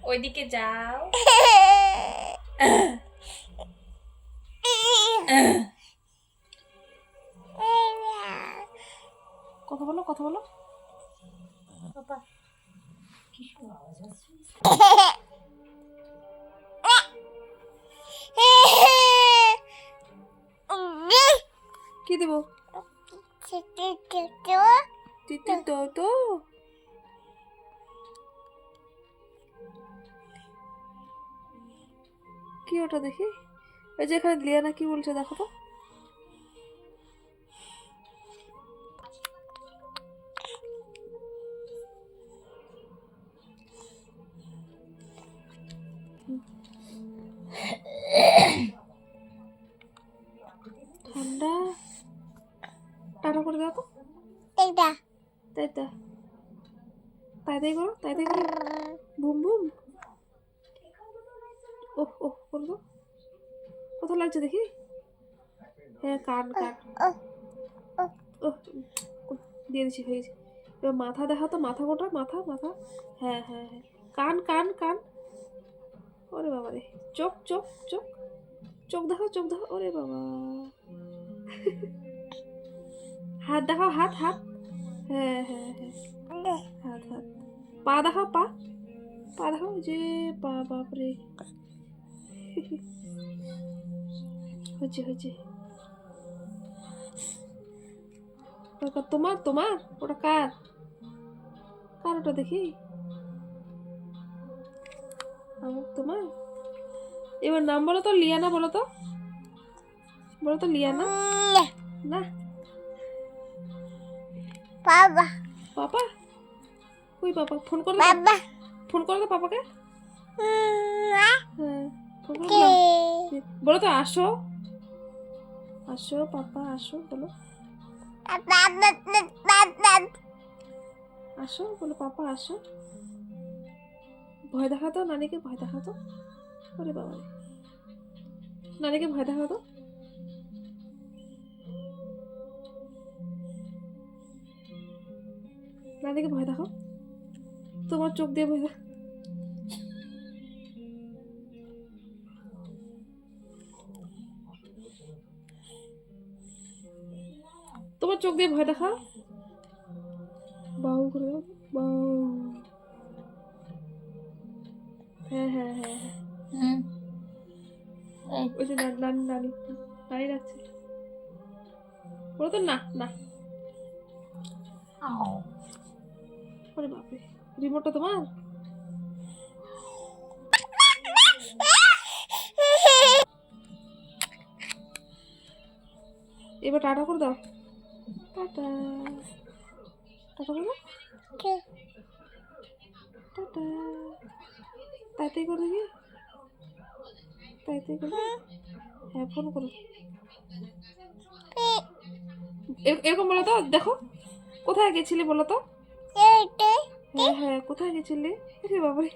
ওইদিকে যাও। কথা বলো, কথা বলো। পাপা কি আওয়াজ হচ্ছে? কি দেব? টিটি তো তো কি ওটা দেখি? এই যে এখানে লিয়ানা কি বলছে দেখো তো। ঠান্ডা টাটা করে দাও তো। তাই তাই তাই তাই করো, তাই তাই করো। Boom boom. ওহ ওহ করে দাও। কোথায় লাগছে দেখি? হ্যাঁ কান কান। ওহ দিয়ে দিচ্ছি, হয়ে গেছে। এবার মাথা দেখা তো, মাথা কোটা, মাথা মাথা। হ্যাঁ হ্যাঁ হ্যাঁ, কান কান কান। ওরে বাবা রে, চোখ চোখ চোখ, চোখ দেখাও, চোখ দেখাও। ওরে বাবা, হাত দেখাও, হাত হাত। হ্যাঁ হ্যাঁ হ্যাঁ, হাত হাত। পা দেখাও, পা পা দেখাও। যে পা, বাপরে। হয়েছে হয়েছে। তোমার তোমার ওটা কার? কার ওটা দেখি? আমার, তোমার। এবার নাম বলো তো, লিয়ানা বলো তো, বলো তো লিয়ানা। না বাবা, পাপা কই? পাপা ফোন করে দাও, বাবা, ফোন করে দাও পাপাকে। হ্যাঁ ফোন করে দাও, বলো তো আসো আসো পাপা আসো, বলো আসো, বলো পাপা আসো। ভয় দেখাতো নানিকে, ভয় দেখাতো। ওরে বাবা, নানিকে ভয় দেখাতো। নানিকে ভয় দেখাও, তোমার চোখ দিয়ে ভয় দেখাও। তোমার চোখ দিয়ে ভয় দেখাও। বাহু করে দাও, বাহু। হ্যাঁ হ্যাঁ হ্যাঁ হ্যাঁ, ওই যে নানি নানি নানি নানি রাখছে। বলো তো না না। ওরে বাপরে, রিমোটটা তোমার? এবার টাটা করে দাও, টাটা টাটা করে দাও, টাটা। তাই তাই করে দেখি, তাই তাই করে। হ্যাঁ ফোন করো, এরকম বলো তো। দেখো কোথায় গেছিলি বলো তো। হ্যাঁ হ্যাঁ, কোথায় গেছিলি? আরে বাবারে,